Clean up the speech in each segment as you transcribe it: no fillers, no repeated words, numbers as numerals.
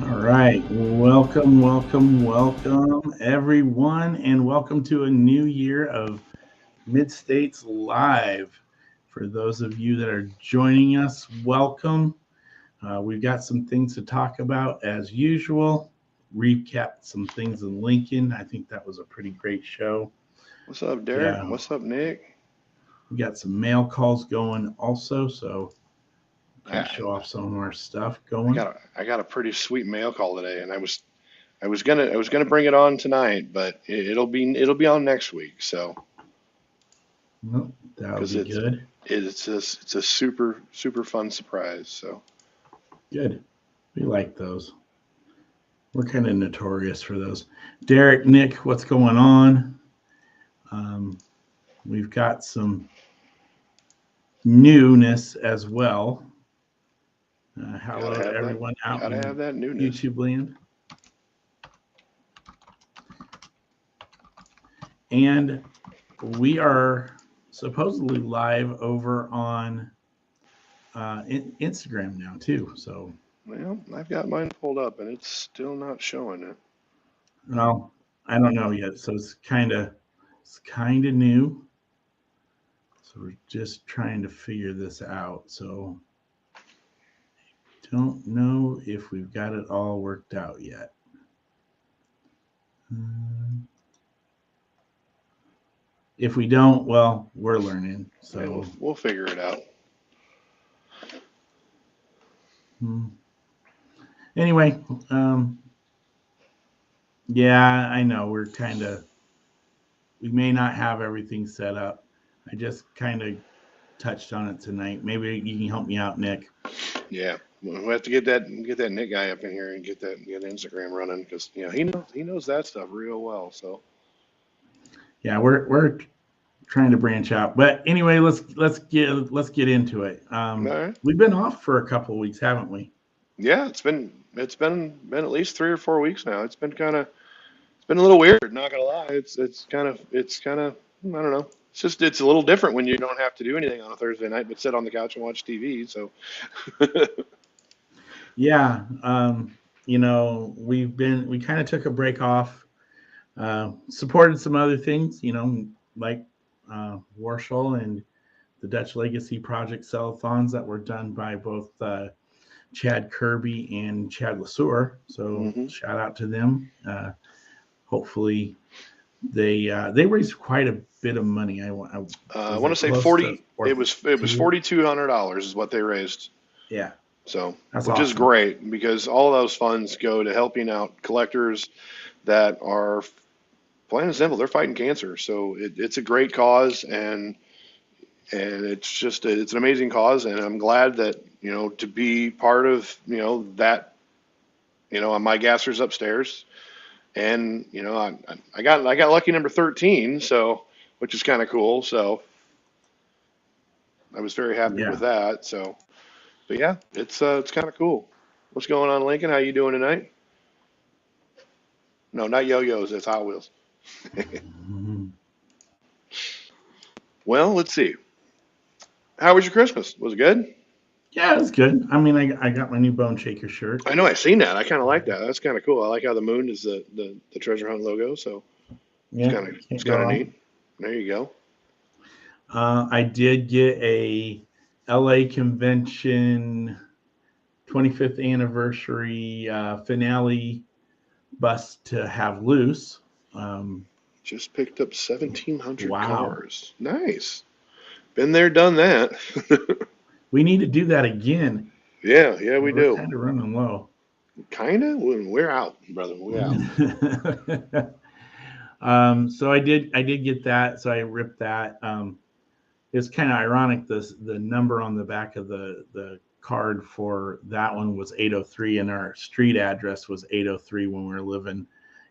All right. Welcome, everyone, and welcome to a new year of Mid States Live. For those of you that are joining us, welcome. We've got some things to talk about as usual. Recapped some things in Lincoln. I think that was a pretty great show. What's up, Derek? Yeah, What's up, Nick? we got some mail calls going also, so kind of I, show off some of our stuff I going. got a I got a pretty sweet mail call today, and I was gonna bring it on tonight, but it'll be on next week. So Well, that'll because be good. it's a super fun surprise. So Good. We like those. We're kind of notorious for those. Derek, Nick, what's going on? Um, we've got some newness as well. gotta Hello, have that everyone out gotta in have that newness. YouTube land. And we are supposedly live over on Instagram now, too. So, Well, I've got mine pulled up, and it's still not showing it. well, I don't know yet. So it's kind of new. So we're just trying to figure this out. So don't know if we've got it all worked out yet. Um, if we don't, well, we're learning. Yeah, we'll So, we'll figure it out. hmm. Anyway, um, yeah, I know we may not have everything set up. I just kind of touched on it tonight. Maybe you can help me out, Nick. Yeah, we'll have to get that Nick guy up in here and get Instagram running because he knows that stuff real well. So Yeah, we're trying to branch out. But anyway, let's get into it. all right. We've been off for a couple of weeks, haven't we? Yeah, it's been at least 3 or 4 weeks now. It's been a little weird, not gonna lie. It's kind of I don't know. It's a little different when you don't have to do anything on a Thursday night but sit on the couch and watch TV. So Yeah, we kind of took a break off, supported some other things, like Warshall and the Dutch Legacy Project Cellathons that were done by both Chad Kirby and Chad Lasur. So hmm shout out to them. Hopefully they raised quite a bit of money. I Was want to it say close to 40. four It was two? $4,200 is what they raised. Yeah, So that's which is awesome. great because all those funds go to helping out collectors that are plain and simple. They're fighting cancer. So it's a great cause and it's an amazing cause, and I'm glad that to be part of that. My gasser's upstairs, and I got lucky number 13, so which is kind of cool. So I was very happy with Yeah. that. So, but yeah, it's kind of cool. What's going on, Lincoln? How you doing tonight? No, not yo-yos. It's Hot Wheels. Mhm. Well, let's see. How was your Christmas? Was it good? Yeah, it's good. I mean, I got my new Bone Shaker shirt. I know I've seen that. I kind of like that. That's kind of cool. I like how the moon is the treasure hunt logo. So it's Yeah, kind of it's can't go kind of wrong. neat. There you go. I did get a LA convention 25th anniversary finale bus to have loose. Um, Just picked up 1,700 wow. cars. Nice. Been there, done that. We need to do that again. Yeah, yeah, we We're do. kind of running low. Kind of. We're out, brother. We're out. So I did get that. So I ripped that. It's kind of ironic. The number on the back of the card for that one was 803, and our street address was 803 when we were living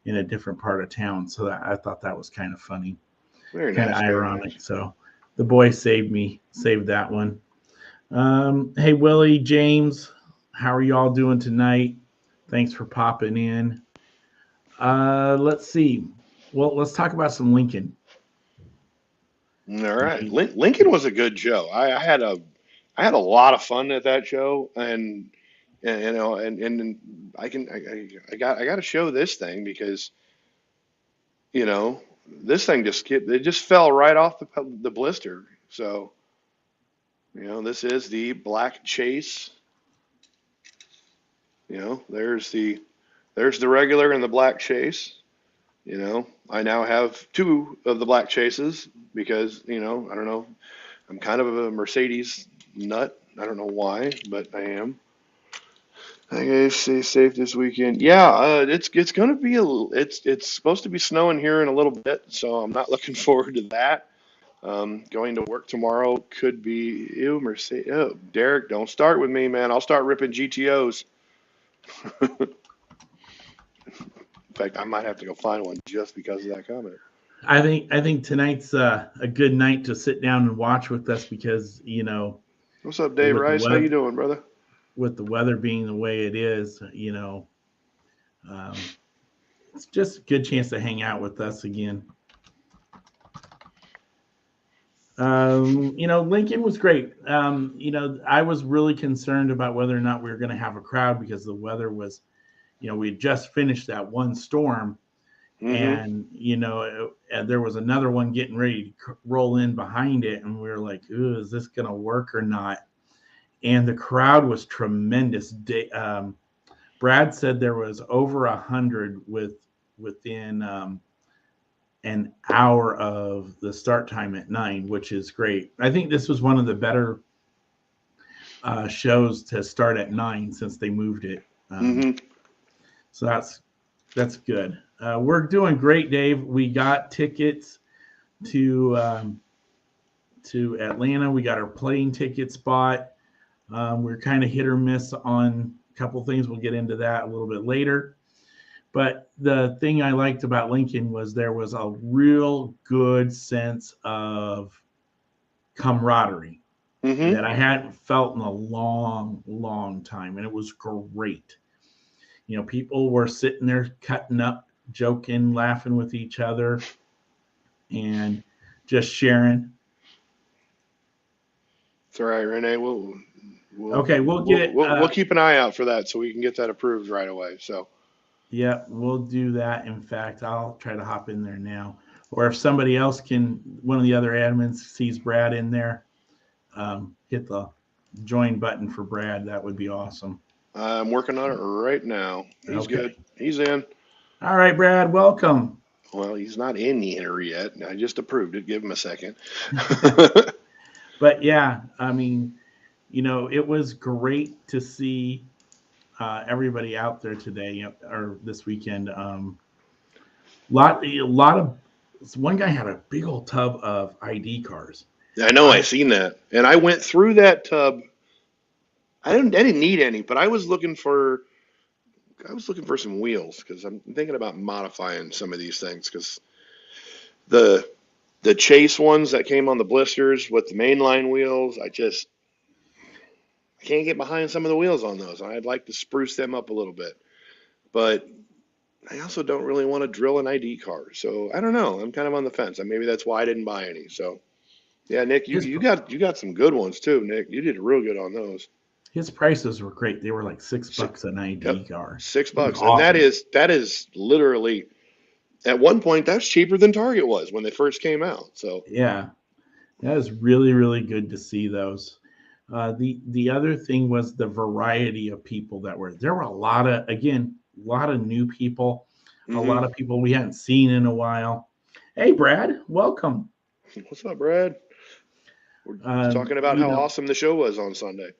in a different part of town. So I thought that was kind of funny, Very kind of nice. Very nice. ironic. So the boy saved that one. Hey Willie, James, how are y'all doing tonight? Thanks for popping in. Let's see. Well, let's talk about some Lincoln. All I right. mean, Lincoln was a good show. I had a lot of fun at that show, and And, I got to show this thing because, this thing it just fell right off the blister. So, this is the Black Chase. There's the regular and the Black Chase. I now have two of the Black Chases because, I don't know, I'm kind of a Mercedes nut. I don't know why, but I am. I gotta stay safe this weekend. Yeah, it's gonna be it's supposed to be snowing here in a little bit, so I'm not looking forward to that. Going to work tomorrow could be ew, Mercedes. Oh, Derek, don't start with me, man. I'll start ripping GTOs. In fact, I might have to go find one just because of that comment. I think tonight's a good night to sit down and watch with us because What's up, Dave with the Rice? How you weather doing, brother? with the weather being the way it is, um, it's just a good chance to hang out with us again. Lincoln was great. I was really concerned about whether or not we were going to have a crowd because the weather was, we had just finished that one storm, Mm-hmm. and there was another one getting ready to roll in behind it, and we were like, "Ooh, is this going to work or not?" And the crowd was tremendous. Brad said there was over 100 within an hour of the start time at 9, which is great. I think this was one of the better shows to start at 9 since they moved it. Mm-hmm. So that's good. We're doing great, Dave. We got tickets to Atlanta. We got our plane ticket spot. We're kind of hit or miss on a couple things. We'll get into that a little bit later. But the thing I liked about Lincoln was there was a real good sense of camaraderie Mm-hmm. that I hadn't felt in a long, long time. And it was great. People were sitting there cutting up, joking, laughing with each other, and just sharing. It's all right, Renee. We'll Okay, we'll we'll get we'll, we'll keep an eye out for that so we can get that approved right away. So. yeah, we'll do that. In fact, I'll try to hop in there now. Or if somebody else one of the other admins sees Brad in there, hit the join button for Brad. That would be awesome. I'm working on it right now. He's good. Okay. He's in. All right, Brad, welcome. Well, he's not in here yet. I just approved it. Give him a second. But yeah, I mean, it was great to see everybody out there today or this weekend. A lot of one guy had a big old tub of ID cars. I know. I I seen that, and I went through that tub. I didn't need any, but I was looking for some wheels because I'm thinking about modifying some of these things because the the Chase ones that came on the blisters with the mainline wheels, I can't get behind some of the wheels on those. I'd like to spruce them up a little bit, but I also don't really want to drill an ID car. So I don't know. I'm kind of on the fence. And maybe that's why I didn't buy any. So yeah, Nick, you, his you got you got some good ones too, Nick. You did real good on those. his prices were great. They were like Si- $6 an ID Yep, car. six It was bucks, and that awesome. is that is literally at one point that's cheaper than Target was when they first came out. So Yeah, that was really really good to see those. The other thing was the variety of people that were there. Were a lot of a lot of new people, a hmm lot of people we hadn't seen in a while. Hey, Brad, welcome. what's up, Brad? We're Um, talking about you how know, awesome the show was on Sunday.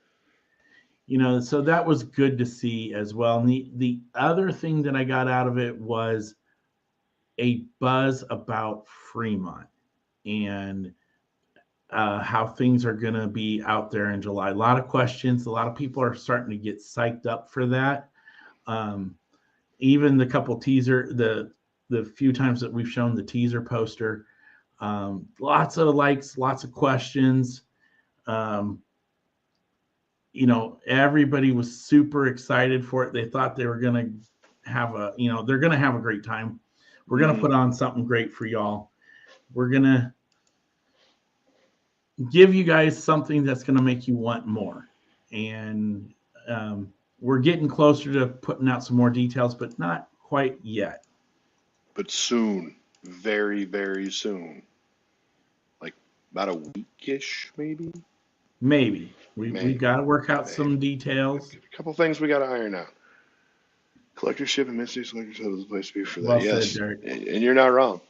so that was good to see as well. And the other thing that I got out of it was a buzz about Fremont and how things are going to be out there in July. A lot of questions. A lot of people are starting to get psyched up for that. Um, Even the few times that we've shown the teaser poster, lots of likes, lots of questions. Um, Everybody was super excited for it. They thought they were going to they're going to have a great time. We're going to hmm put on something great for y'all. We're going to give you guys something that's going to make you want more. And we're getting closer to putting out some more details, but not quite yet. But soon, very, very soon, like about a weekish, maybe. Maybe we've got to work out Maybe. some details. A couple things we got to iron out. Collectorship and Mid-States Collectors Hub is the place to be for that. Well Yes, said, Derek. and you're not wrong.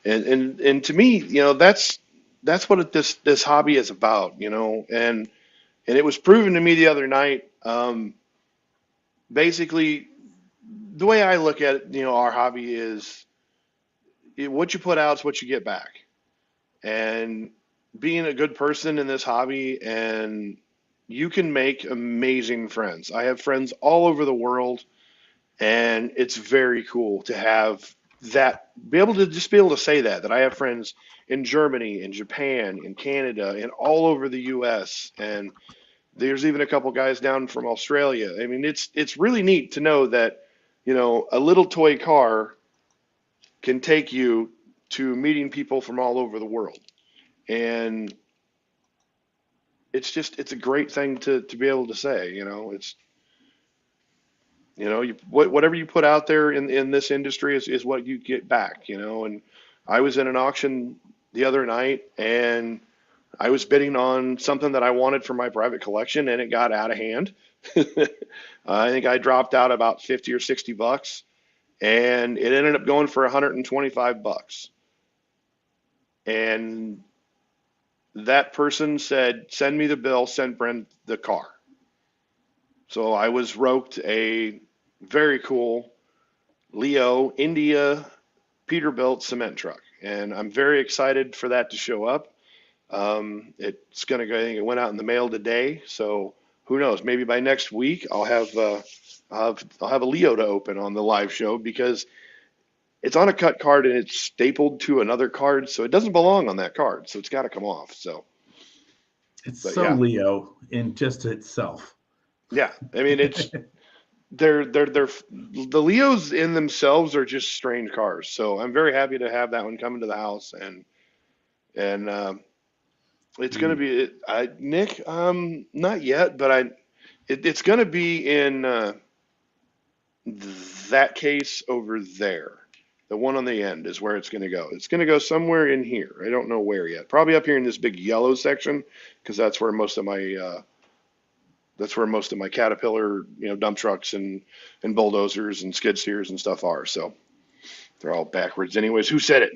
And to me, that's what this hobby is about, and it was proven to me the other night. Basically, the way I look at it, our hobby is what you put out is what you get back. And being a good person in this hobby, and you can make amazing friends. I have friends all over the world, and it's very cool to have that, be able to say that I have friends in Germany, in Japan, in Canada, and all over the US. And there's even a couple guys down from Australia. I mean, it's really neat to know that, a little toy car can take you to meeting people from all over the world. And it's a great thing to be able to say, it's, whatever you put out there in this industry is what you get back, and I was in an auction the other night, and I was bidding on something that I wanted for my private collection, and it got out of hand. I think I dropped out about 50 or 60 bucks, and it ended up going for 125 bucks. And that person said, "Send me the bill, send Brent the car." So I was roped a very cool Leo India Peterbilt cement truck, and I'm very excited for that to show up. It's going to go, I think it went out in the mail today, so who knows? Maybe by next week I'll have a Leo to open on the live show, because it's on a cut card and it's stapled to another card, so it doesn't belong on that card, so it's got to come off. So It's but so yeah, Leo in just itself. yeah. I mean, they're the Leos in themselves are just strange cars. So I'm very happy to have that one coming to the house, and it's going to be Nick. Not yet, but it's going to be in that case over there. The one on the end is where it's going to go. It's going to go somewhere in here. I don't know where yet. Probably up here in this big yellow section, because that's where most of my Caterpillar, dump trucks and bulldozers and skid steers and stuff are. So they're all backwards. Anyways, who said it?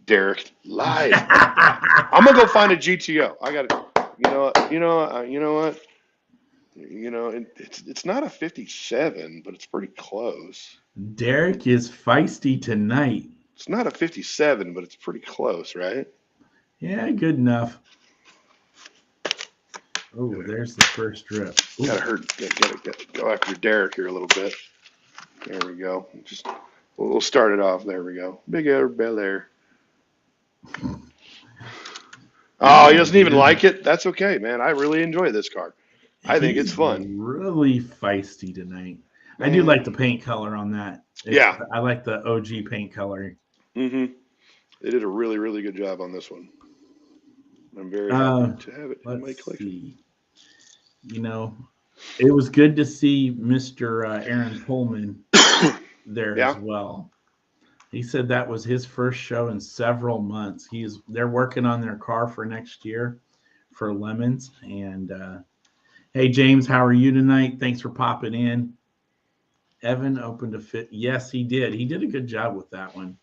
Derek, live. I'm gonna go find a GTO. I got it. You know what? It's not a 57, but it's pretty close. Derek is feisty tonight. It's not a 57, but it's pretty close, right? Yeah, good enough. Oh, there's the first drip. Gotta go after Derek here a little bit. There we go. We'll start it off. There we go. Big Air Bel Air. Oh, he doesn't even like it. That's okay, man. I really enjoy this car. I think it's fun. Really feisty tonight. I do like the paint color on that. Yeah. I like the OG paint color. Mm-hmm. They did a really, really good job on this one. I'm very happy to have it in my collection. See. It was good to see Mr. Aaron Pullman there as well. He said that was his first show in several months. They're working on their car for next year for Lemons. And hey, James, how are you tonight? Thanks for popping in. Evan opened a fit. Yes, he did. He did a good job with that one.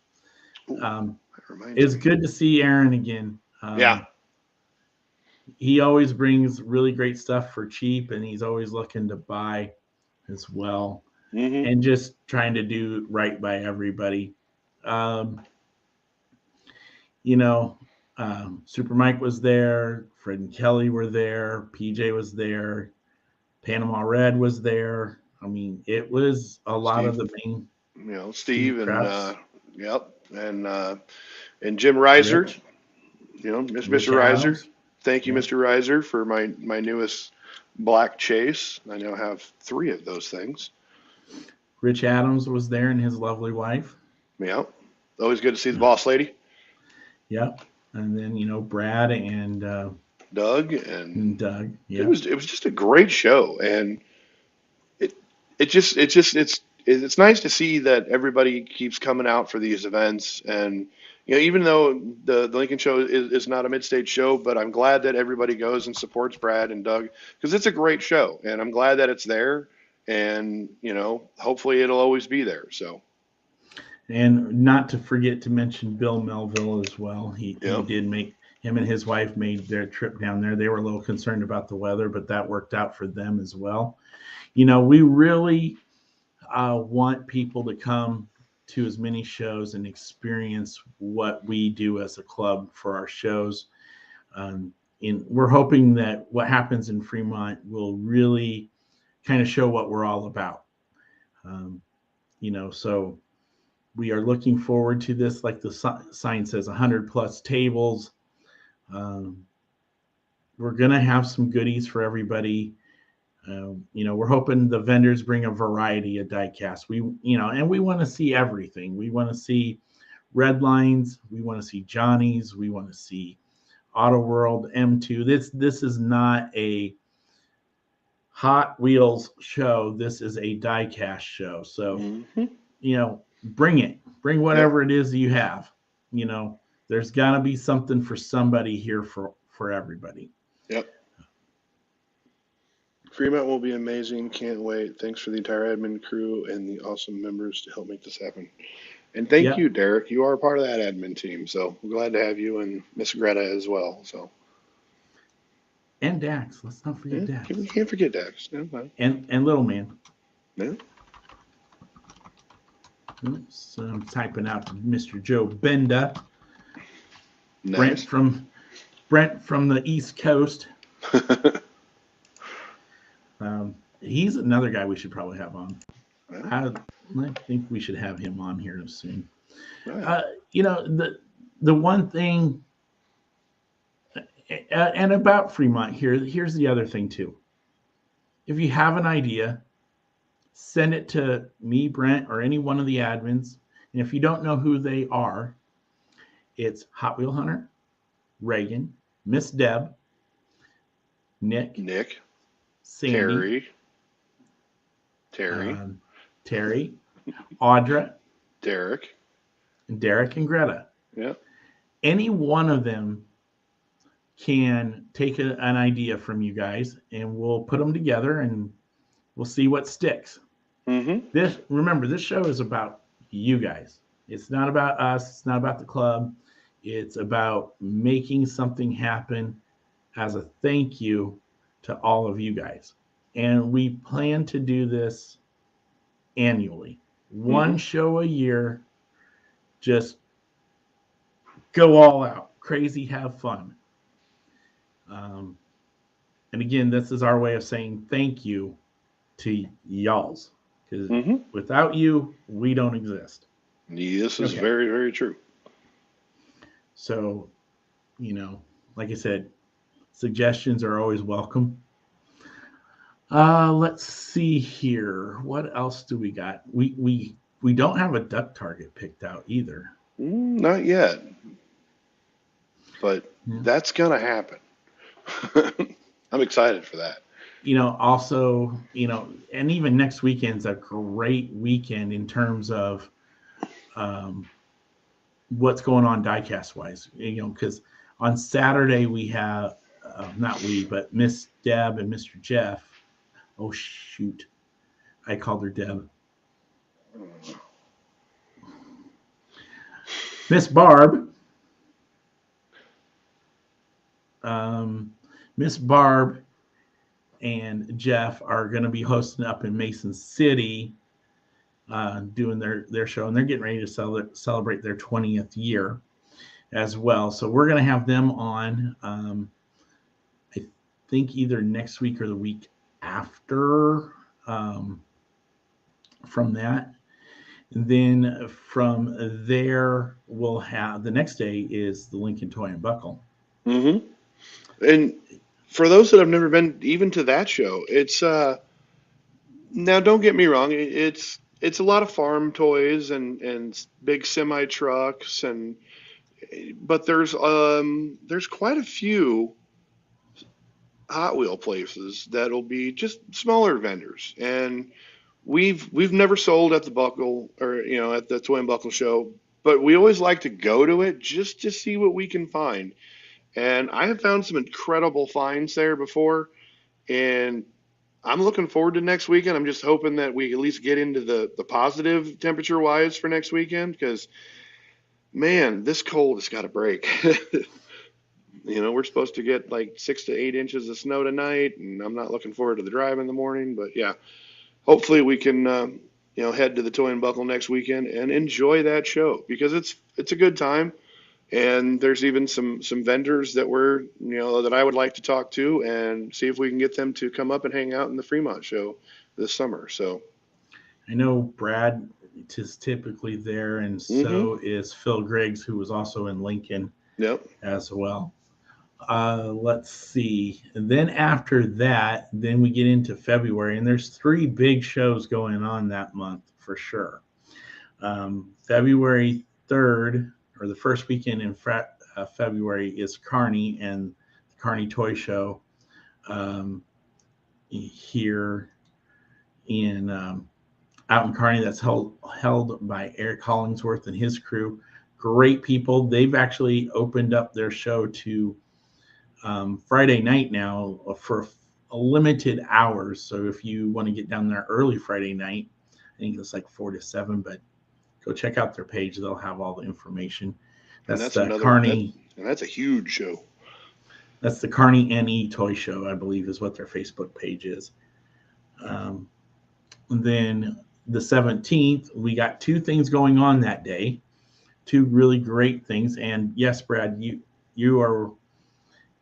It's good to see Aaron again. Yeah. He always brings really great stuff for cheap, and he's always looking to buy as well, and just trying to do right by everybody. Super Mike was there. Fred and Kelly were there. PJ was there. Panama Red was there. I mean, it was a lot of the main. Steve and yep, and Jim Reiser. Rich. Mr. Reiser. Thank you, Mr. Reiser, for my newest black Chase. I now have 3 of those things. Rich Adams was there and his lovely wife. Yeah. Always good to see the boss lady. Yep. And then, Brad and Doug. And Doug. Yeah. It was just a great show. And it's nice to see that everybody keeps coming out for these events. And even though the Lincoln show is not a mid-stage show, but I'm glad that everybody goes and supports Brad and Doug, because it's a great show, and I'm glad that it's there. And hopefully it'll always be there. So And not to forget to mention Bill Melville as well. He yeah. did make him and his wife made their trip down there. They were a little concerned about the weather, but that worked out for them as well. We really want people to come to as many shows and experience what we do as a club for our shows. We're hoping that what happens in Fremont will really kind of show what we're all about. So we are looking forward to this. Like the sign says, 100 plus tables. We're going to have some goodies for everybody. We're hoping the vendors bring a variety of diecast. And we want to see everything. We want to see Red Lines. We want to see Johnny's. We want to see Auto World M2. This is not a Hot Wheels show. This is a diecast show. So, bring it. Bring whatever it is you have. There's got to be something for somebody here for everybody. Yep. Fremont will be amazing. Can't wait. Thanks for the entire admin crew and the awesome members to help make this happen. And thank you, Derek. You are a part of that admin team. So we're glad to have you and Miss Greta as well. So. And Dax. Let's not forget Dax. We can't forget Dax. No. And Little Man. No. Oops, I'm typing out Mr. Joe Benda. Nice. Brent from the East Coast. He's another guy we should probably have on. I think we should have him on here soon. Right. The one thing, and about Fremont here's the other thing too. If you have an idea, send it to me, Brent, or any one of the admins. And if you don't know who they are, it's Hot Wheel Hunter, Reagan, Miss Deb, Nick, Sandy, Terry, Audra, Derek, and Greta. Yeah. Any one of them can take an idea from you guys, and we'll put them together, and we'll see what sticks. Mm-hmm. This show is about you guys. It's not about us. It's not about the club. It's about making something happen as a thank you to all of you guys. And we plan to do this annually. One show a year. Just go all out. Crazy, have fun. And again, this is our way of saying thank you to y'alls. Because without you, we don't exist. This is very, very true. So, like I said, suggestions are always welcome. Let's see here. What else do we got? We don't have a duck target picked out either. Not yet. But that's going to happen. I'm excited for that. Also, and even next weekend's a great weekend in terms of what's going on diecast wise. Because on Saturday we have, not we, but Miss Deb and Mr. Jeff. Oh, shoot. I called her Deb. Miss Barb. Miss Barb and Jeff are going to be hosting up in Mason City, doing their show, and they're getting ready to celebrate their 20th year as well. So we're going to have them on, I think either next week or the week after, from that. And then from there, we'll have the next day is the Lincoln Toy and Buckle. Mm-hmm. And for those that have never been even to that show, it's now don't get me wrong, it's a lot of farm toys and big semi trucks but there's quite a few Hot Wheel places that'll be just smaller vendors, and we've never sold at the Buckle or at the Toy and Buckle show, but we always like to go to it just to see what we can find. And I have found some incredible finds there before, and I'm looking forward to next weekend. I'm just hoping that we at least get into the positive temperature wise for next weekend because man, this cold has got to break. We're supposed to get like 6 to 8 inches of snow tonight, and I'm not looking forward to the drive in the morning. But yeah, hopefully we can head to the Toy and Buckle next weekend and enjoy that show because it's a good time. And there's even some vendors that I would like to talk to and see if we can get them to come up and hang out in the Fremont show this summer. So I know Brad is typically there, and mm-hmm. so is Phil Griggs, who was also in Lincoln Yep. as well. Let's see. And then after that, then we get into February, and there's 3 big shows going on that month for sure. February 3rd, or the first weekend in February, is Kearney and the Kearney Toy Show here in out in Kearney. That's held by Eric Hollingsworth and his crew. Great people. They've actually opened up their show to Friday night now for a limited hours. So if you want to get down there early Friday night, I think it's like 4 to 7, but go check out their page. They'll have all the information. That's Kearney. And that's a huge show. That's the Kearney NE Toy Show, I believe, is what their Facebook page is. And then the 17th, we got 2 things going on that day, 2 really great things. And yes, Brad, you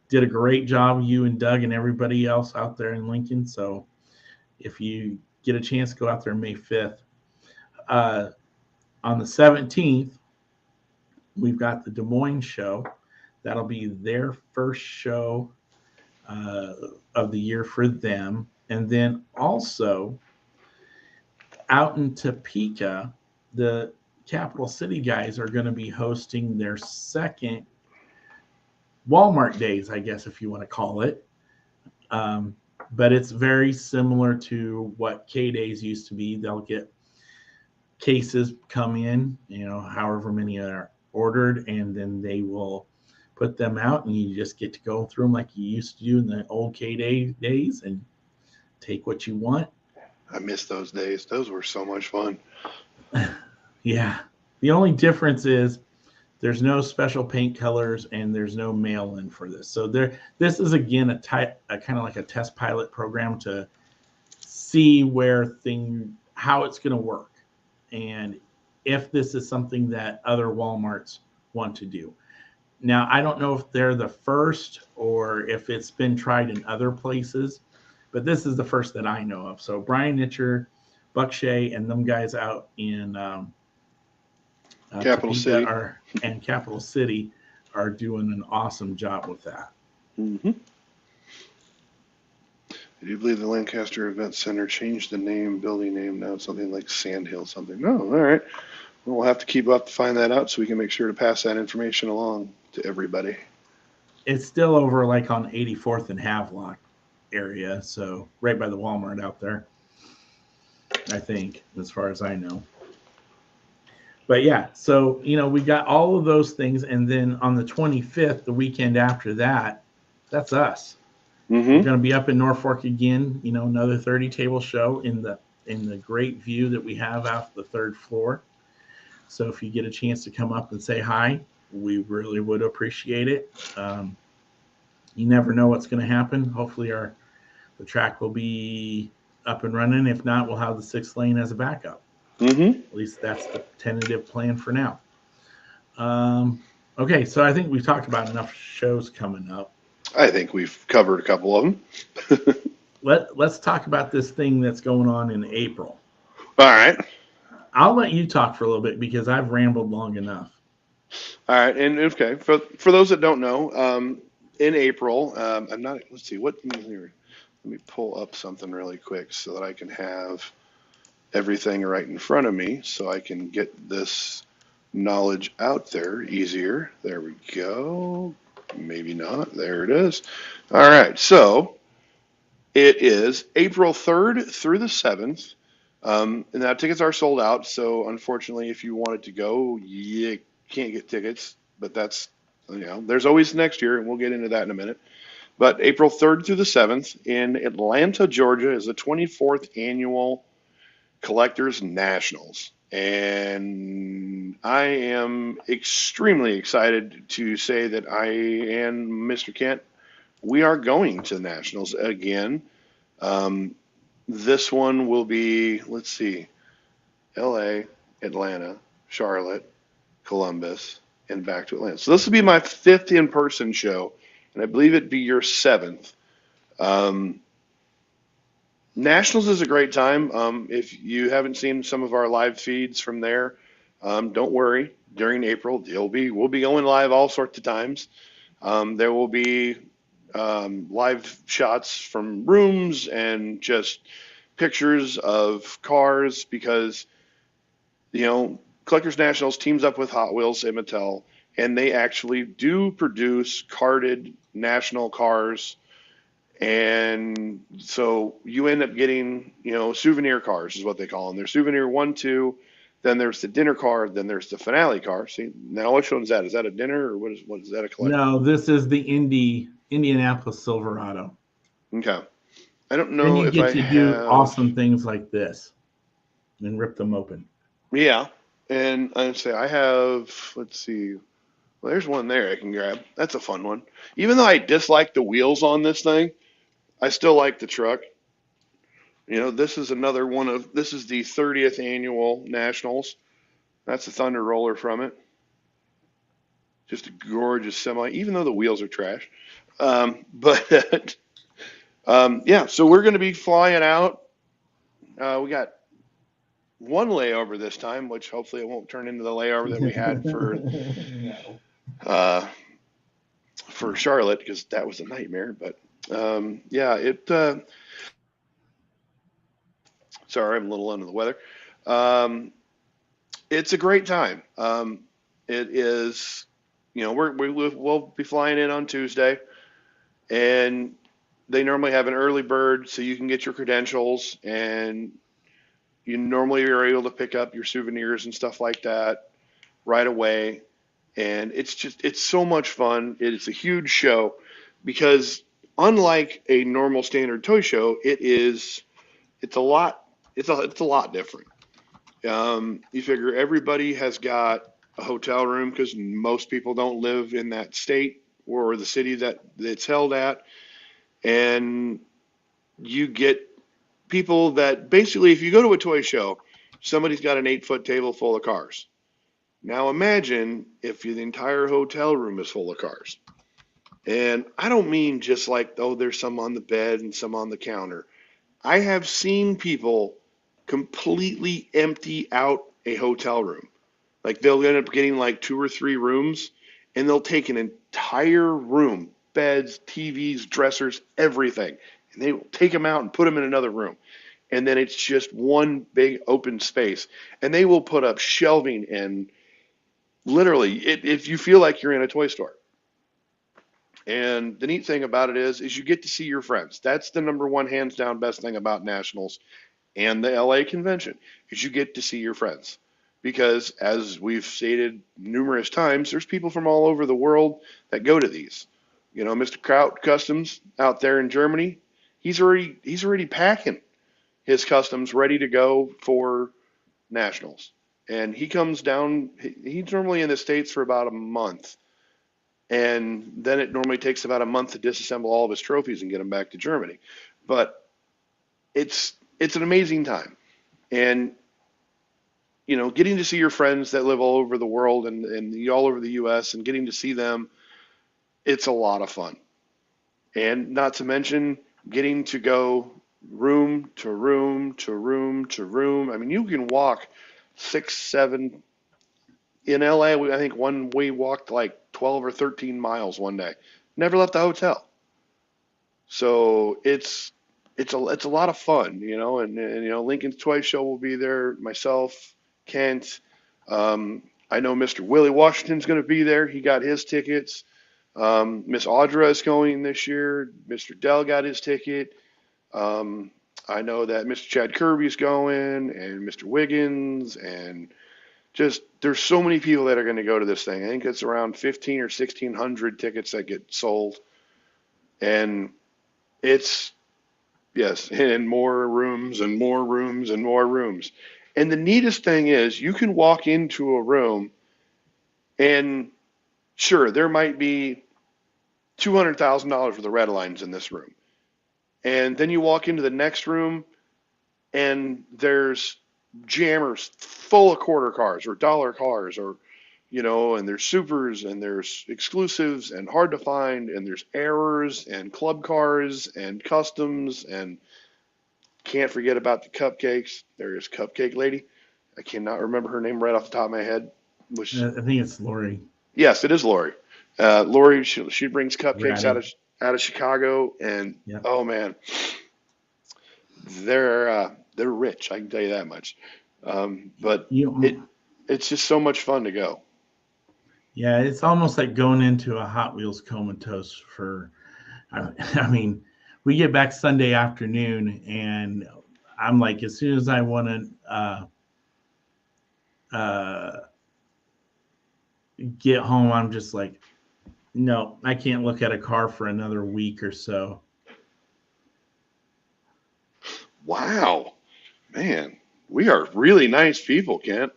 did a great job, you and Doug and everybody else out there in Lincoln. So if you get a chance, go out there May 5th. On the 17th, we've got the Des Moines show. That'll be their first show of the year for them. And then also out in Topeka, the Capital City guys are going to be hosting their second Walmart Days, I guess, if you want to call it. But it's very similar to what K-Days used to be. They'll get cases come in, however many are ordered, and then they will put them out, and you just get to go through them like you used to do in the old K-Day days and take what you want. I miss those days. Those were so much fun. Yeah. The only difference is there's no special paint colors and there's no mail-in for this. So this is, again, a kind of like a test pilot program to see how it's going to work. And if this is something that other Walmarts want to do. Now, I don't know if they're the first or if it's been tried in other places, but this is the first that I know of. So Brian Nitcher, Buck Shea, and them guys out in Capital City and Capital City are doing an awesome job with that. Mm-hmm. I do believe the Lancaster Event Center changed the building name. Now it's something like Sandhill something. No, all right. We'll have to keep up to find that out so we can make sure to pass that information along to everybody. It's still over like on 84th and Havelock area, so right by the Walmart out there, I think, as far as I know. But yeah, so, we got all of those things. And then on the 25th, the weekend after that, that's us. Mm-hmm. We're going to be up in Norfolk again, another 30 table show in the great view that we have off the 3rd floor. So if you get a chance to come up and say hi, we really would appreciate it. You never know what's going to happen. Hopefully the track will be up and running. If not, we'll have the 6th lane as a backup. Mm-hmm. At least that's the tentative plan for now. Okay, so I think we've talked about enough shows coming up. I think we've covered a couple of them. Let's talk about this thing that's going on in April. All right. I'll let you talk for a little bit because I've rambled long enough. All right, and okay, for those that don't know, in April, let's see, let me pull up something really quick so that I can have everything right in front of me so I can get this knowledge out there easier. There we go. Maybe not. There it is. All right, so it is April 3rd through the 7th. And now tickets are sold out, so unfortunately, if you wanted to go, you can't get tickets. But that's, there's always next year, and we'll get into that in a minute. But April 3rd through the 7th in Atlanta, Georgia, is the 24th annual Collectors Nationals. And I am extremely excited to say that I and Mr. Kent, we are going to the Nationals again. Um, this one will be, let's see, LA, Atlanta, Charlotte, Columbus, and back to Atlanta. So this will be my fifth in person show, and I believe it'd be your seventh. Um, Nationals is a great time. If you haven't seen some of our live feeds from there, don't worry. During April, we'll be going live all sorts of times. There will be live shots from rooms and just pictures of cars because Collectors Nationals teams up with Hot Wheels and Mattel, and they actually do produce carded national cars. And so you end up getting, souvenir cars is what they call them. There's souvenir one, two, then there's the dinner car, then there's the finale car. See, now which one's that? Is that a dinner or what is that a collector? No, this is the Indianapolis Silverado. Okay. I don't Then know you if I get to do have. awesome things like this and rip them open. Yeah. And I'd say I have, let's see. Well, there's one there I can grab. That's a fun one. Even though I dislike the wheels on this thing, I still like the truck. This is another one this is the 30th annual Nationals. That's the Thunder Roller from it. Just a gorgeous semi, even though the wheels are trash. But yeah, so we're going to be flying out. We got one layover this time, which hopefully it won't turn into the layover that we had for Charlotte, because that was a nightmare. But yeah, sorry, I'm a little under the weather. It's a great time. It is, we'll be flying in on Tuesday, and they normally have an early bird, so you can get your credentials, and you normally are able to pick up your souvenirs and stuff like that right away. And it's so much fun. It's a huge show because unlike a normal standard toy show, it's a lot different. You figure everybody has got a hotel room because most people don't live in that state or the city that it's held at. And you get people that basically, if you go to a toy show, somebody's got an 8-foot table full of cars. Now imagine if the entire hotel room is full of cars. And I don't mean just like, oh, there's some on the bed and some on the counter. I have seen people completely empty out a hotel room. Like they'll end up getting like 2 or 3 rooms, and they'll take an entire room, beds, TVs, dressers, everything, and they will take them out and put them in another room. And then it's just one big open space. And they will put up shelving and literally, if you feel like you're in a toy store. And the neat thing about it is you get to see your friends. That's the number one, hands down, best thing about Nationals and the LA convention is you get to see your friends. Because as we've stated numerous times, there's people from all over the world that go to these. Mr. Kraut Customs out there in Germany, he's already packing his customs ready to go for Nationals. And he comes down, he's normally in the States for about a month. And then it normally takes about a month to disassemble all of his trophies and get them back to Germany. But it's an amazing time. And, getting to see your friends that live all over the world and all over the U.S. and getting to see them, it's a lot of fun. And not to mention getting to go room to room to room to room. I mean, you can walk 6, 7. In LA, I think we walked like 12 or 13 miles one day. Never left the hotel. So it's a lot of fun, and Lincoln's Toy Show will be there. Myself, Kent. I know Mr. Willie Washington's going to be there. He got his tickets. Miss Audra is going this year. Mr. Dell got his ticket. I know that Mr. Chad Kirby's going and Mr. Wiggins and just there's so many people that are going to go to this thing. I think it's around 15 or 1600 tickets that get sold, and it's yes, and more rooms and more rooms and more rooms. And the neatest thing is you can walk into a room and sure there might be $200,000 worth of red lines in this room, and then you walk into the next room and there's jammers full of quarter cars or dollar cars or and there's supers and there's exclusives and hard to find and there's errors and club cars and customs and can't forget about the cupcakes. There is Cupcake Lady. I cannot remember her name right off the top of my head. Which I think it's Lori yes, it is Lori. Lori, she brings cupcakes Ratty. out of Chicago, and Yeah. oh man, they're rich. I can tell you that much. But You, it's just so much fun to go. yeah, it's almost like going into a Hot Wheels comatose for, I mean, we get back Sunday afternoon and I'm like, as soon as I want to uh, get home, I'm just like, no, I can't look at a car for another week or so. Wow, man, we are really nice people, Kent.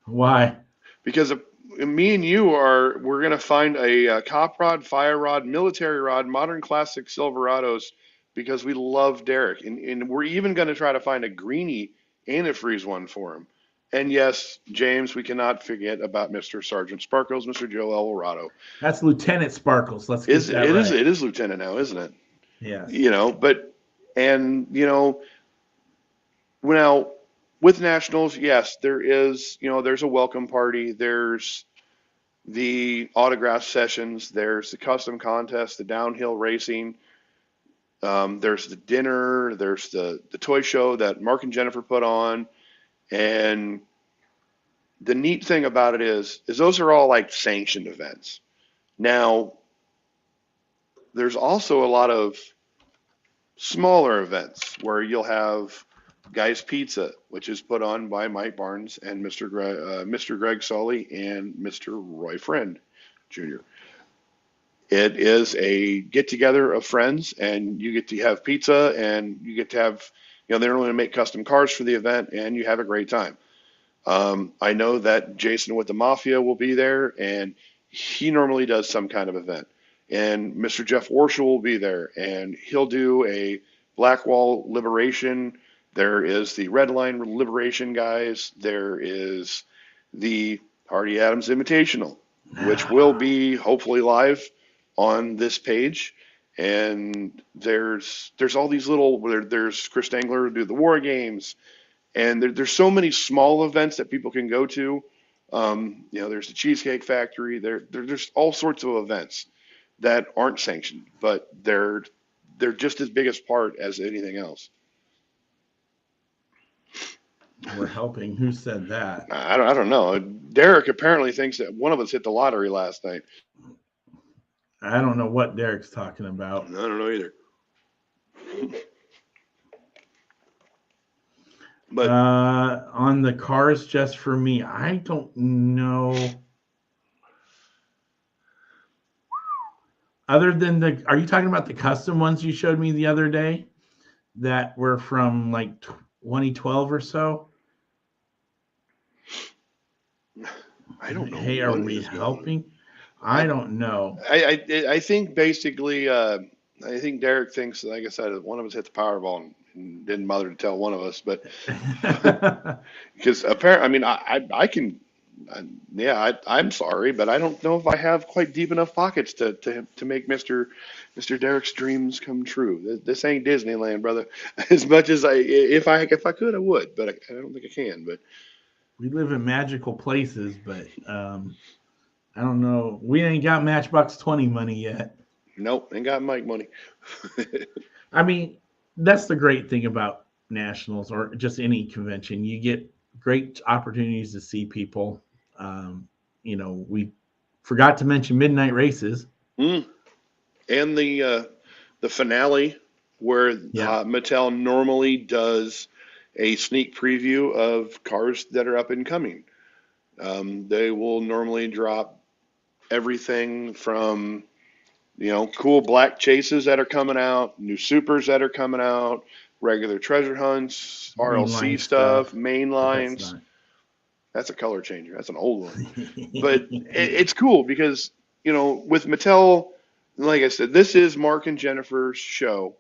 Why? Because me and you we're gonna find a cop rod, fire rod, military rod, modern classic Silverados because we love Derek, and we're even gonna try to find a greenie antifreeze one for him. And yes, James, we cannot forget about Mr. Sergeant Sparkles, Mr. Joe Alvarado. That's Lieutenant Sparkles. Let's get Is that it is right. it is Lieutenant now, isn't it? Yes. But and now with nationals, yes, there's a welcome party. There's the autograph sessions. There's the custom contest, the downhill racing. There's the dinner. There's the toy show that Mark and Jennifer put on. And the neat thing about it is those are all like sanctioned events. Now, there's also a lot of smaller events where you'll have Guy's Pizza, which is put on by Mike Barnes and Mr. Greg Sully and Mr. Roy Friend Jr. It is a get together of friends, and you get to have pizza, and you get to have, they're going to make custom cars for the event, and you have a great time. I know that Jason with the Mafia will be there, and he normally does some kind of event. And Mr. Jeff Warshall will be there, and he'll do a Blackwall Liberation. There is the Red Line Liberation guys. There is the Hardy Adams Invitational, which will be hopefully live on this page. And there's all these there's Chris Dangler who do the war games, and there's so many small events that people can go to. There's the Cheesecake Factory. There's all sorts of events that aren't sanctioned, but they're just as big a part as anything else. We're helping. Who said that? I don't know. Derek apparently thinks that one of us hit the lottery last night. I don't know what Derek's talking about. I don't know either. But on the cars just for me, I don't know. Other than are you talking about the custom ones you showed me the other day that were from like 2012 or so? I don't know. Hey, are we helping? I don't know. I think basically, I think Derek thinks, like I said, one of us hit the Powerball and didn't bother to tell one of us, but because apparently, I mean, I can, I'm sorry, but I don't know if I have quite deep enough pockets to make Mr. Derek's dreams come true. This ain't Disneyland, brother. As much as if I could, I would, but I don't think I can. But we live in magical places, but I don't know. We ain't got Matchbox 20 money yet. Nope, ain't got Mike money. I mean, that's the great thing about nationals or just any convention. You get great opportunities to see people. We forgot to mention midnight races. And the finale where Yeah. Mattel normally does a sneak preview of cars that are up and coming. They will normally drop everything from, cool black chases that are coming out, new supers that are coming out, regular treasure hunts, RLC Mainline stuff, stuff, main but that's lines. not. That's a color changer. That's an old one. But it's cool because, with Mattel, like I said, this is Mark and Jennifer's show.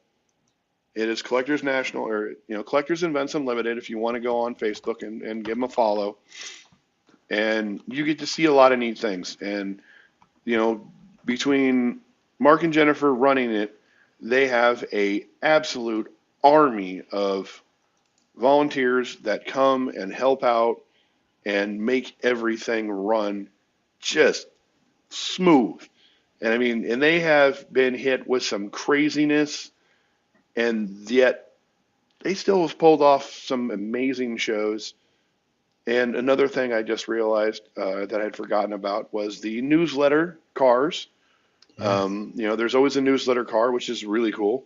It is Collectors National, or, Collectors Events Unlimited, if you want to go on Facebook and give them a follow. And you get to see a lot of neat things. And, between Mark and Jennifer running it, they have a absolute army of volunteers that come and help out and make everything run just smooth. And I mean, and they have been hit with some craziness, and yet they still have pulled off some amazing shows. And another thing I just realized that I'd forgotten about was the newsletter cars. Yes. There's always a newsletter car, which is really cool.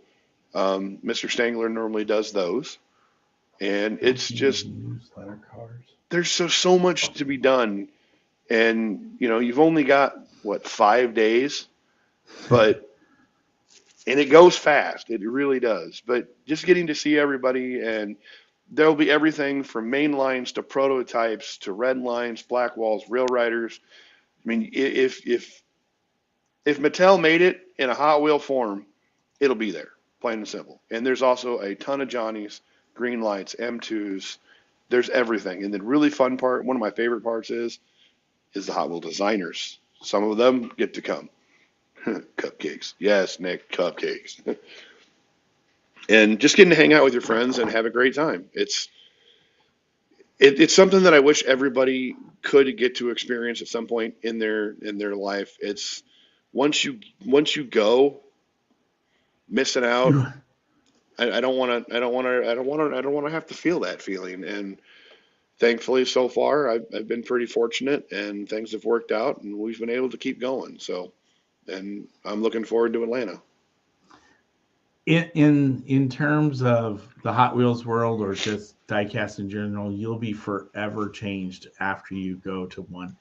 Mr. Stangler normally does those, and it's just Newsletter cars. there's so much to be done, and you've only got what 5 days, but and it goes fast. It really does. But just getting to see everybody, and there'll be everything from main lines to prototypes to red lines, black walls, rail riders. I mean, if Mattel made it in a Hot Wheel form, it'll be there, plain and simple. And there's also a ton of Johnnies, green lights, M2s. There's everything. And the really fun part, one of my favorite parts is the Hot Wheel designers. Some of them get to come. Cupcakes. Yes, Nick, cupcakes. And just getting to hang out with your friends and have a great time. It's something that I wish everybody could get to experience at some point in their life. It's once you go, missing out. I don't want to. I don't want to have to feel that feeling. And thankfully, so far, I've been pretty fortunate, and things have worked out, and we've been able to keep going. So, and I'm looking forward to Atlanta. In terms of the Hot Wheels world or just diecast in general, you'll be forever changed after you go to one.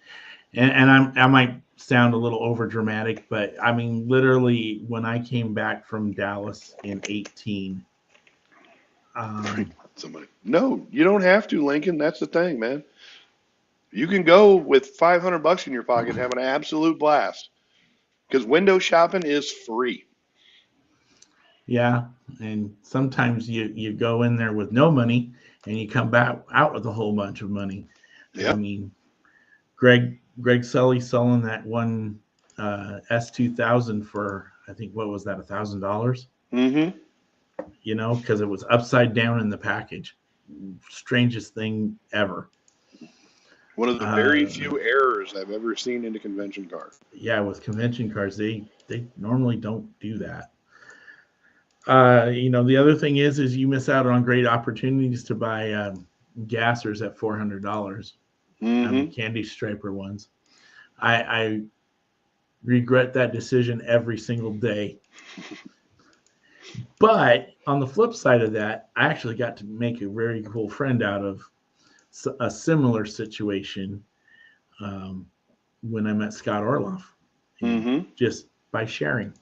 And I might sound a little over dramatic, but I mean literally when I came back from Dallas in 18, Somebody, no, you don't have to, Lincoln. That's the thing, man. You can go with $500 in your pocket and have an absolute blast because window shopping is free. yeah, and sometimes you go in there with no money and you come back out with a whole bunch of money. I Yep. mean, Greg Sully selling that one S2000 for I think what was that $1,000? Mm-hmm. Because it was upside down in the package. Strangest thing ever. One of the very Uh, few errors I've ever seen in a convention car. yeah, with convention cars, they normally don't do that. The other thing is you miss out on great opportunities to buy gassers at $400. Mm-hmm. Candy striper ones. I regret that decision every single day. But on the flip side of that, I actually got to make a very cool friend out of a similar situation um, when I met Scott Orloff, and Mm-hmm. just by sharing,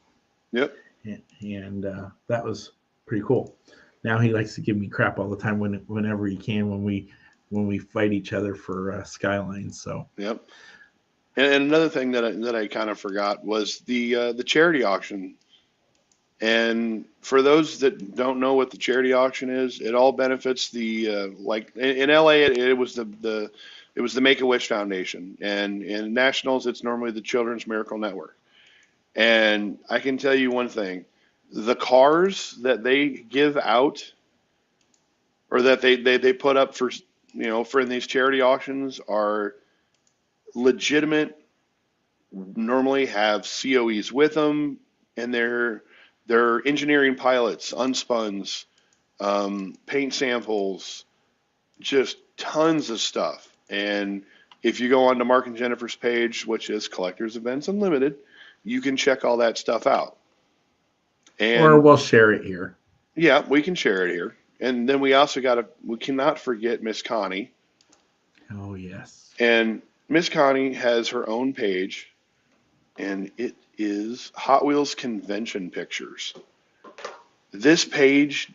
Yep. and that was pretty cool. Now he likes to give me crap all the time whenever he can when we fight each other for Skylines. So Yep. And another thing that I kind of forgot was the charity auction. And for those that don't know what the charity auction is, it all benefits the like in LA it was the Make a Wish Foundation, and in nationals it's normally the Children's Miracle Network. And I can tell you one thing: the cars that they give out or that they put up for in these charity auctions are legitimate. Normally have COEs with them, and they're engineering pilots, unspuns, paint samples, just tons of stuff. And if you go on to Mark and Jennifer's page, which is Collectors Events Unlimited, you can check all that stuff out. or And we'll share it here. Yeah, we can share it here. And then we cannot forget Miss Connie. Oh, yes. And Miss Connie has her own page, and it is Hot Wheels convention pictures. This page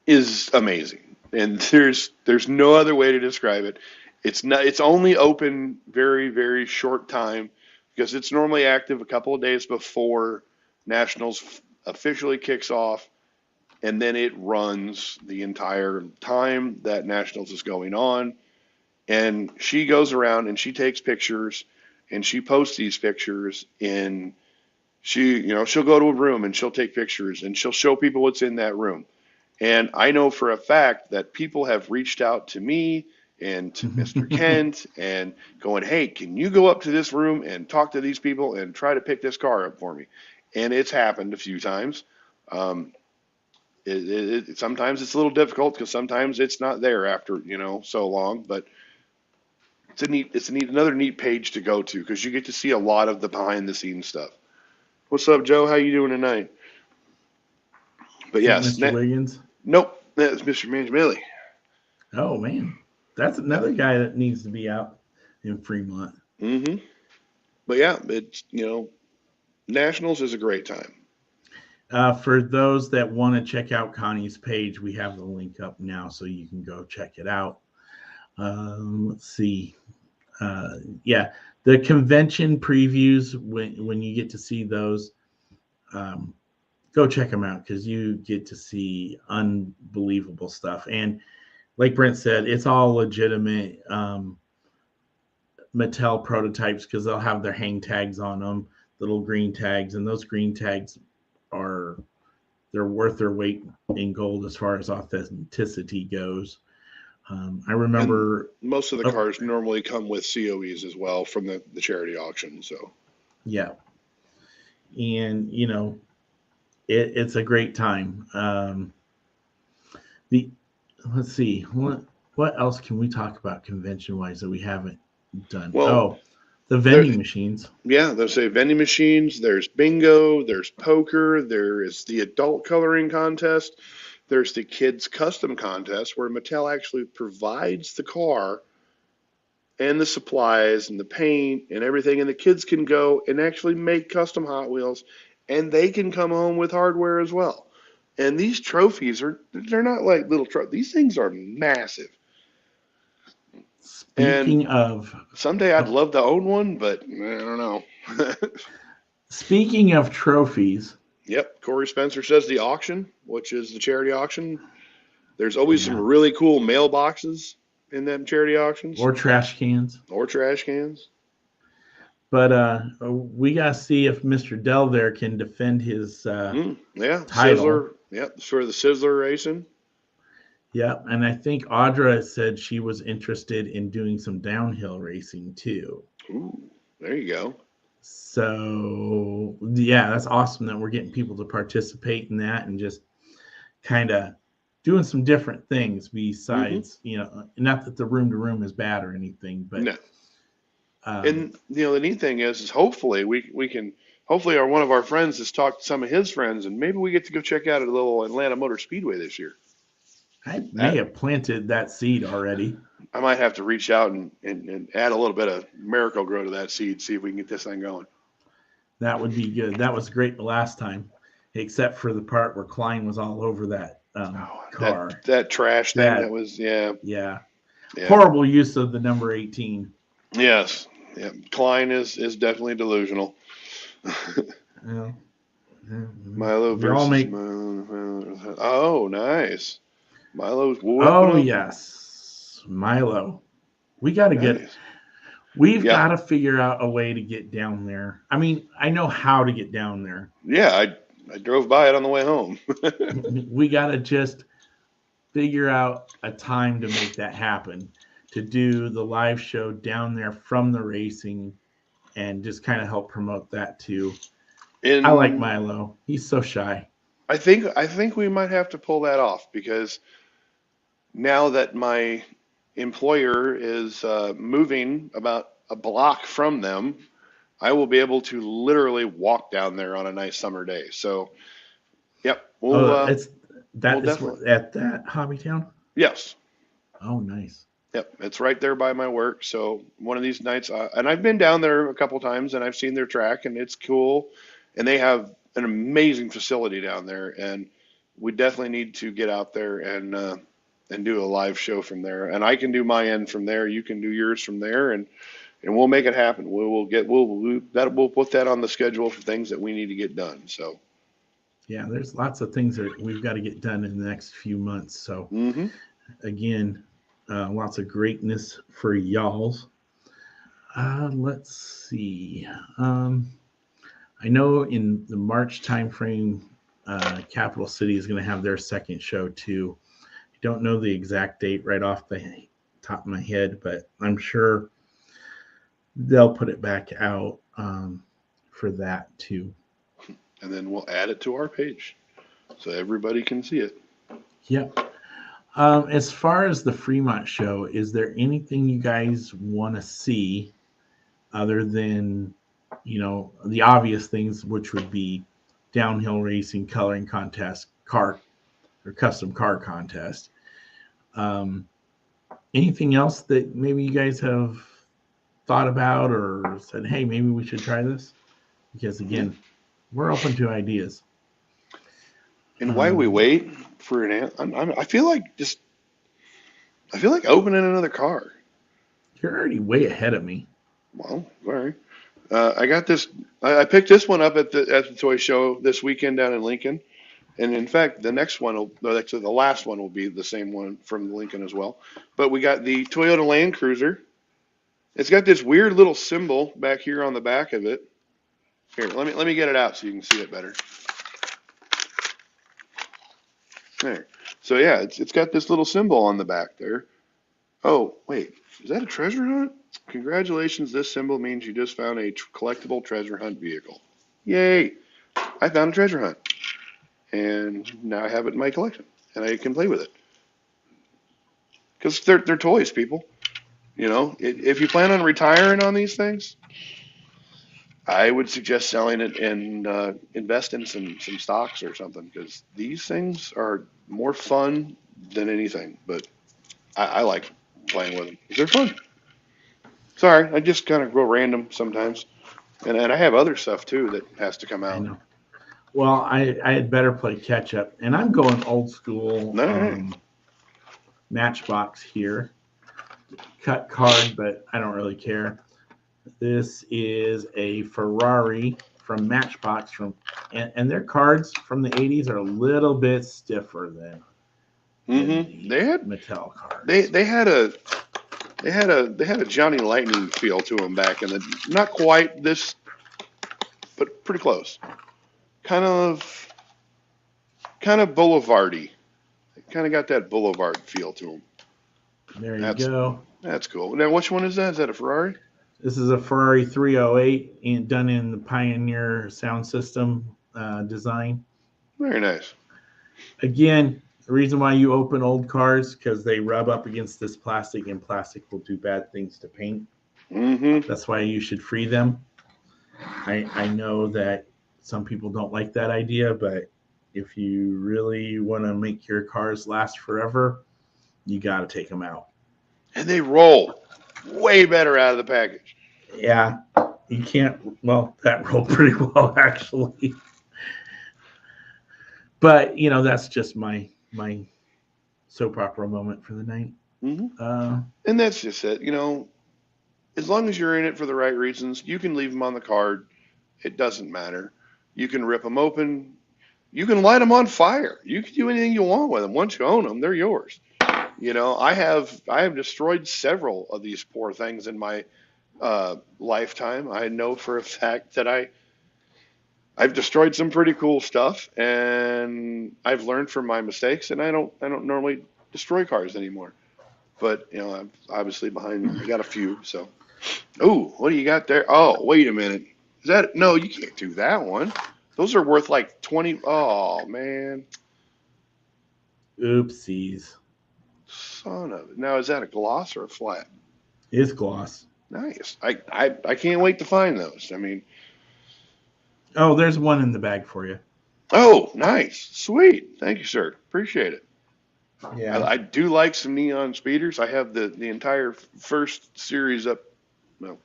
is amazing, and there's no other way to describe it. It's only open very short time because it's normally active a couple of days before Nationals officially kicks off, and then it runs the entire time that Nationals is going on. And she goes around and she takes pictures and she posts these pictures in she'll go to a room and she'll take pictures and she'll show people what's in that room. And I know for a fact that people have reached out to me and to Mr. Kent and going, hey, can you go up to this room and talk to these people and try to pick this car up for me? And it's happened a few times. Um, sometimes it's a little difficult because sometimes it's not there after so long, but another neat page to go to because you get to see a lot of the behind the scenes stuff. What's up, Joe? How you doing tonight? But Is that yes, Mr. Wiggins? nope, that's Mr. Mangiamelli. Oh, man. That's another guy that needs to be out in Fremont. Mm-hmm. But yeah, it's Nationals is a great time. For those that want to check out Connie's page, we have the link up now so you can go check it out. Let's see. Yeah, the convention previews, when you get to see those, um, go check them out because you get to see unbelievable stuff. And like Brent said, it's all legitimate Mattel prototypes because they'll have their hang tags on them, little green tags, and those green tags are they're worth their weight in gold as far as authenticity goes. I And remember, most of the oh, cars normally come with COEs as well from the charity auction. So yeah, and it's a great time. The Let's see what else can we talk about convention wise that we haven't done. well, Oh, the there vending machines. yeah, there's say vending machines, there's bingo, there's poker, there is the adult coloring contest, there's the kids custom contest where Mattel actually provides the car and the supplies and the paint and everything, and the kids can go and actually make custom Hot Wheels, and they can come home with hardware as well. And these trophies they're not like little trophies. These things are massive. And Speaking of, someday I'd oh, love to own one, but I don't know. speaking of trophies, Yep, Corey Spencer says the auction, which is the charity auction. There's always some yeah, really cool mailboxes in them charity auctions or trash cans. or trash cans. But we gotta see if Mr. Dell there can defend his Yeah, title. Sizzler. Yep, for the Sizzler racing. Yeah, and I think Audra said she was interested in doing some downhill racing too. Ooh, there you go. So yeah, that's awesome that we're getting people to participate in that and just kind of doing some different things Hmm. besides, not that the room to room is bad or anything, but No, um, and the neat thing is hopefully we can hopefully our one of our friends has talked to some of his friends, and maybe we get to go check out a little Atlanta Motor Speedway this year. I may That have planted that seed already. I might have to reach out and add a little bit of Miracle Grow to that seed, see if we can get this thing going. That would be good. That was great the last time, except for the part where Klein was all over that Oh, car. that trash thing that That, was yeah. yeah, Yeah. horrible use of the number 18. Yes. Yeah. Klein is definitely delusional. Yeah, Milo we all versus make. Milo. Oh, nice. Milo's whooping Oh up. yes, Milo. We got to get. Nice. We've Yeah. got to figure out a way to get down there. I mean, I know how to get down there. Yeah. I drove by it on the way home. We got to just figure out a time to make that happen. To do the live show down there from the racing and just kind of help promote that too. I like And Milo. He's so shy. I think we might have to pull that off because now that my employer is moving about a block from them, I will be able to literally walk down there on a nice summer day. So Yep. It's We'll that is definitely. at that Hobby Town. Yes. Oh, nice. Yep. It's right there by my work. So one of these nights, and I've been down there a couple times and I've seen their track and it's cool. And they have an amazing facility down there. And we definitely need to get out there and do a live show from there. And I can do my end from there. You can do yours from there. And we'll make it happen. We'll put that on the schedule for things that we need to get done. So, Yeah, there's lots of things that we've got to get done in the next few months. So hmm again, lots of greatness for y'all's. Let's see. Um, I know in the March timeframe, Capital City is going to have their second show too. I don't know the exact date right off the top of my head, but I'm sure they'll put it back out for that too. and then we'll add it to our page so everybody can see it. Yep. As far as the Fremont show, is there anything you guys want to see other than, the obvious things, which would be downhill racing, coloring contest, car or custom car contest? Um, Anything else that maybe you guys have thought about or said, hey, maybe we should try this? Because Yeah. again, we're open to ideas. And while we Um, wait for I feel like opening another car. you're already way ahead of me. Well, sorry. I got this. I picked this one up at the toy show this weekend down in Lincoln. And in fact, the next one will, no, actually the last one will be the same one from Lincoln as well. But we got the Toyota Land Cruiser. It's got this weird little symbol back here on the back of it. Here, let me get it out so you can see it better. There. So yeah, it's got this little symbol on the back there. Oh, wait, is that a treasure hunt? Congratulations, this symbol means you just found a collectible treasure hunt vehicle. Yay! I found a treasure hunt, and now I have it in my collection, and I can play with it. Because they're toys, people. If you plan on retiring on these things, I would suggest selling it and invest in some stocks or something because these things are more fun than anything. But I like playing with them. They're fun. Sorry, I just kind of go random sometimes, and I have other stuff too that has to come I out. know. Well, I had better play catch up, and I'm going old school All right. Matchbox here. Cut card, but I don't really care. This is a Ferrari from Matchbox and their cards from the 80s are a little bit stiffer than Mm-hmm. the Mattel They cards. they had a they had a Johnny Lightning feel to them back in the not quite this, but pretty close. Kind of kind of boulevardy. Kind of got that boulevard feel to them. There you That's go. that's cool. Now, which one is that? Is that a Ferrari? This is a Ferrari 308 and done in the Pioneer sound system design. Very nice. Again, the reason why you open old cars because they rub up against this plastic and plastic will do bad things to paint. Mm-hmm. That's why you should free them. I know that some people don't like that idea, but if you really want to make your cars last forever, you got to take them out. And they roll way better out of the package. Yeah, you can't. Well, that rolled pretty well actually, but that's just my soap opera moment for the night. Mm-hmm. Uh, And that's just it. As long as you're in it for the right reasons, you can leave them on the card. It doesn't matter. You can rip them open. You can light them on fire. You can do anything you want with them. Once you own them, they're yours. I have destroyed several of these poor things in my lifetime. I know for a fact that I've destroyed some pretty cool stuff, and I've learned from my mistakes. And I don't normally destroy cars anymore. But I'm obviously behind. I got a few. So, oh, what do you got there? Oh, wait a minute. Is that no? You can't do that one. Those are worth like 20. Oh man, Oopsies. son of it. Now is that a gloss or a flat? It's gloss. Nice. I can't wait to find those. I mean, Oh, there's one in the bag for you. Oh, nice. Sweet. Thank you, sir. Appreciate it. Yeah. I do like some neon speeders. I have the entire first series up. Well,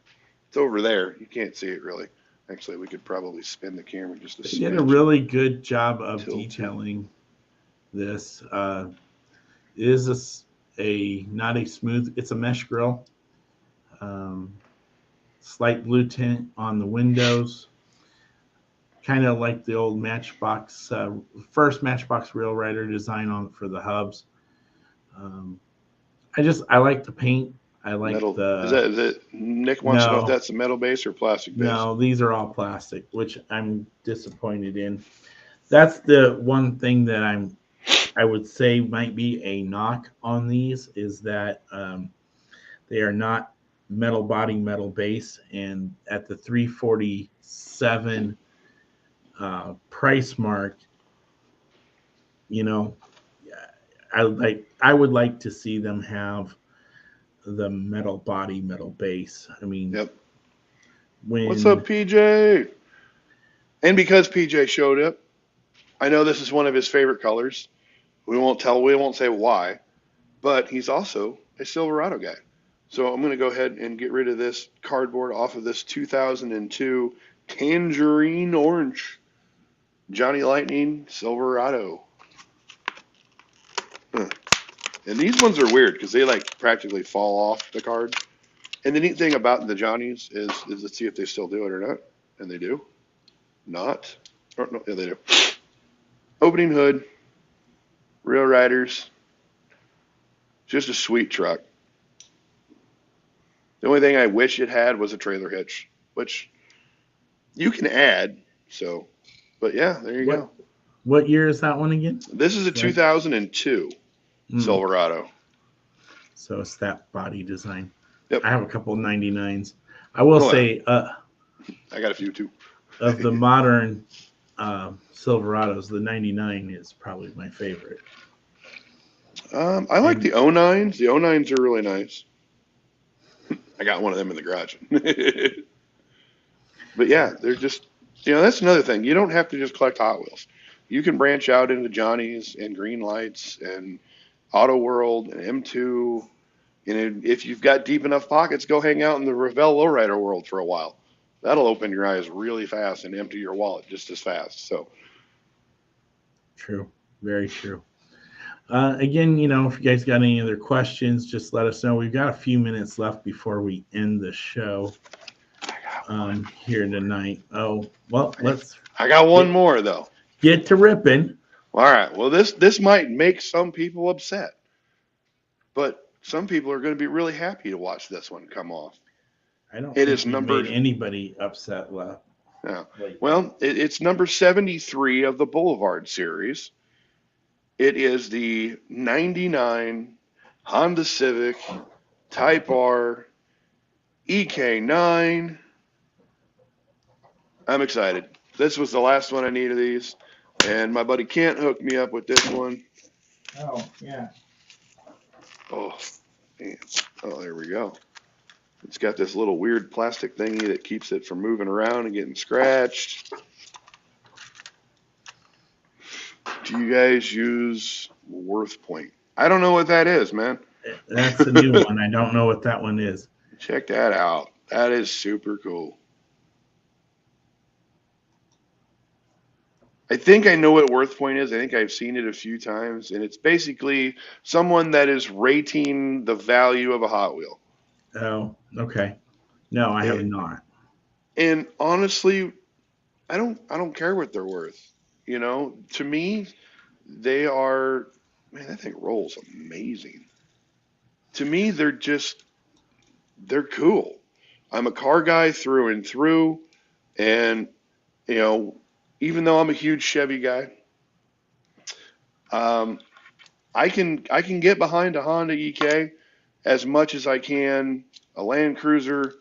it's over there. You can't see it really. Actually, we could probably spin the camera just a They did a smidge. really good job of Tilt it. detailing this. It is not a smooth, it's a mesh grill. Um, Slight blue tint on the windows, kind of like the old Matchbox, first Matchbox Rail Rider design on for the hubs. Um, I like the paint. I like Metal. the Is that Nick wants to know if no, that's a metal base or plastic base? no, these are all plastic, which I'm disappointed in. That's the one thing that I would say might be a knock on these is that they are not metal body, metal base, and at the 347 price mark, you know, I would like to see them have the metal body, metal base. I mean, Yep. What's when up, PJ? And because PJ showed up, I know this is one of his favorite colors. We won't say why, but he's also a Silverado guy. So I'm going to go ahead and get rid of this cardboard off of this 2002 Tangerine Orange Johnny Lightning Silverado. Huh. And these ones are weird because they like practically fall off the card. And the neat thing about the Johnnies is let's see if they still do it or not. And they do. Not. Or, no, yeah, they do. Opening hood, Rail Riders, just a sweet truck. The only thing I wish it had was a trailer hitch, which you can add. So, but yeah, there you what go. what year is that one again? This is a Right. 2002 Mm, Silverado. so it's that body design. Yep. I have a couple 99s. I will Oh, yeah. say, I got a few too. of the modern Silverados, the 99 is probably my favorite. I like And the '09s. The '09s are really nice. I got one of them in the garage. But yeah, they're just, that's another thing. You don't have to just collect Hot Wheels. You can branch out into Johnny's and Green Lights and Auto World and M2. And if you've got deep enough pockets, go hang out in the Revell Lowrider world for a while. That'll open your eyes really fast and empty your wallet just as fast. So, true, very true. Again, if you guys got any other questions, just let us know. We've got a few minutes left before we end the show here tonight. Oh, well, let's I got one get, more though. get to ripping. All right. Well, this might make some people upset, but some people are going to be really happy to watch this one come off. I don't It think is we've number made anybody upset left. Yeah. Like, Well, it's number 73 of the Boulevard series. It is the 99 Honda Civic Type R EK9. I'm excited. This was the last one I needed these, and my buddy Kent hooked me up with this one. oh yeah, Oh, man. Oh, there we go. It's got this little weird plastic thingy that keeps it from moving around and getting scratched. Do you guys use WorthPoint? I don't know what that is, man. that's a new one. I don't know what that one is. Check that out. That is super cool. I think I know what WorthPoint is. I think I've seen it a few times, and it's basically someone that is rating the value of a Hot Wheel. Oh, okay. No, I have And, not. and honestly, I don't care what they're worth. To me, they are, man, that thing rolls amazing. To me, they're cool. I'm a car guy through and through, and you know, even though I'm a huge Chevy guy, um, I can get behind a Honda EK as much as I can a Land Cruiser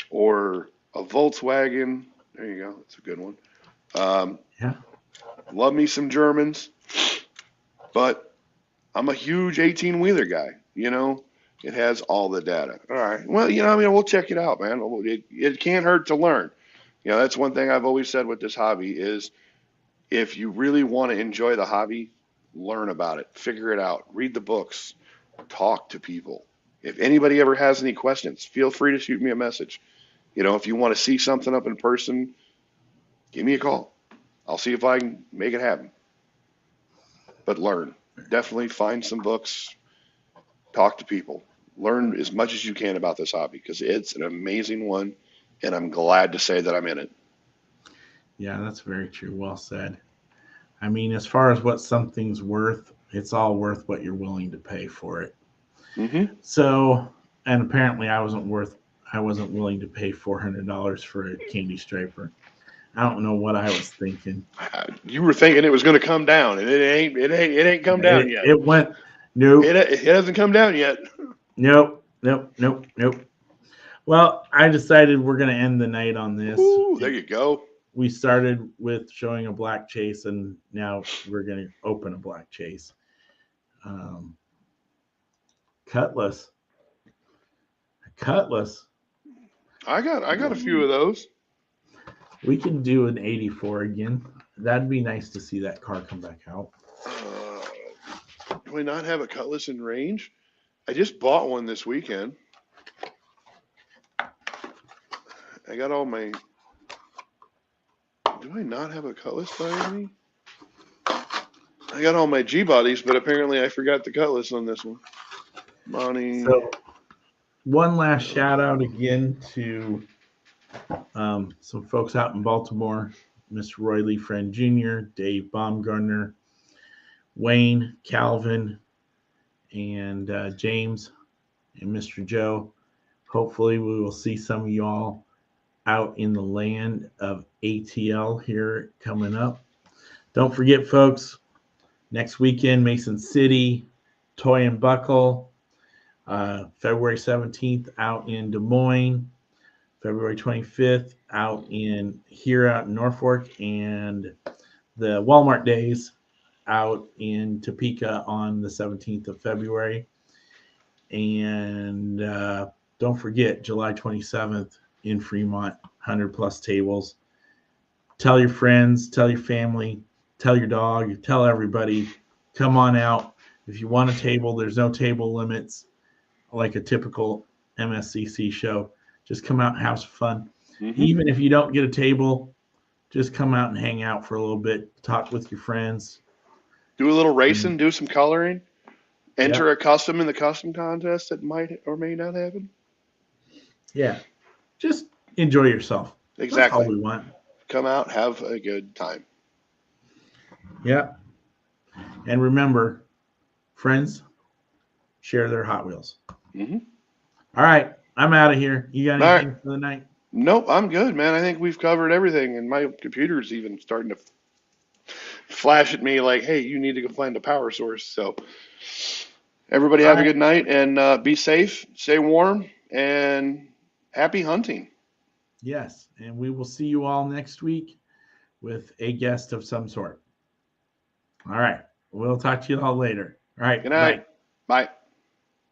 or a Volkswagen. There you go, that's a good one. Um, Yeah. love me some Germans, but I'm a huge 18 wheeler guy. It has all the data. All right. Well, we'll check it out, man. It can't hurt to learn. That's one thing I've always said with this hobby is If you really want to enjoy the hobby, learn about it, figure it out, read the books, talk to people. If anybody ever has any questions, feel free to shoot me a message. If you want to see something up in person, give me a call. I'll see if I can make it happen. But learn. Definitely find some books, talk to people, learn as much as you can about this hobby because it's an amazing one, and I'm glad to say that I'm in it. Yeah, that's very true. Well said. I mean, as far as what something's worth, it's all worth what you're willing to pay for it. Hmm. So, and apparently I wasn't willing to pay $400 for a candy striper. I don't know what I was thinking. You were thinking it was going to come down, and it ain't come down yet. It went, It, nope, it hasn't come down yet. nope, nope, nope, nope. Well, I decided we're going to end the night on this. Ooh, there you go. We started with showing a black chase, and now we're going to open a black chase. Cutlass. Cutlass. I got a few of those. We can do an 84 again. That'd be nice to see that car come back out. Do I not have a Cutlass in range? I just bought one this weekend. I got all my. Do I not have a Cutlass by me? I got all my G bodies, but apparently I forgot the Cutlass on this one. Monty. So, one last shout out again to some folks out in Baltimore, Mr. Roy Lee Friend Jr., Dave Baumgartner, Wayne, Calvin, and James, and Mr. Joe. Hopefully, we will see some of y'all out in the land of ATL here coming up. Don't forget, folks, next weekend, Mason City, Toy and Buckle, February 17th out in Des Moines, February 25th out in Norfolk, and the Walmart Days out in Topeka on the 17th of February. And don't forget, July 27th in Fremont, 100 plus tables. Tell your friends, tell your family, tell your dog, tell everybody, come on out. If you want a table, there's no table limits like a typical MSCC show. Just come out and have some fun. Mm-hmm. Even if you don't get a table, just come out and hang out for a little bit, talk with your friends. Do a little racing, do some coloring, enter a custom in the custom contest that might or may not happen. Yeah. Just enjoy yourself. Exactly. That's all we want. Come out, have a good time. Yeah. And remember, friends share their Hot Wheels. Mm-hmm. All right. I'm out of here. You got anything for the night? Nope, I'm good, man. I think we've covered everything, and my computer's even starting to flash at me like, hey, you need to go find a power source. So everybody have a good night, and be safe, stay warm, and happy hunting. Yes, and we will see you all next week with a guest of some sort. All right. We'll talk to you all later. All right. Good night. Bye.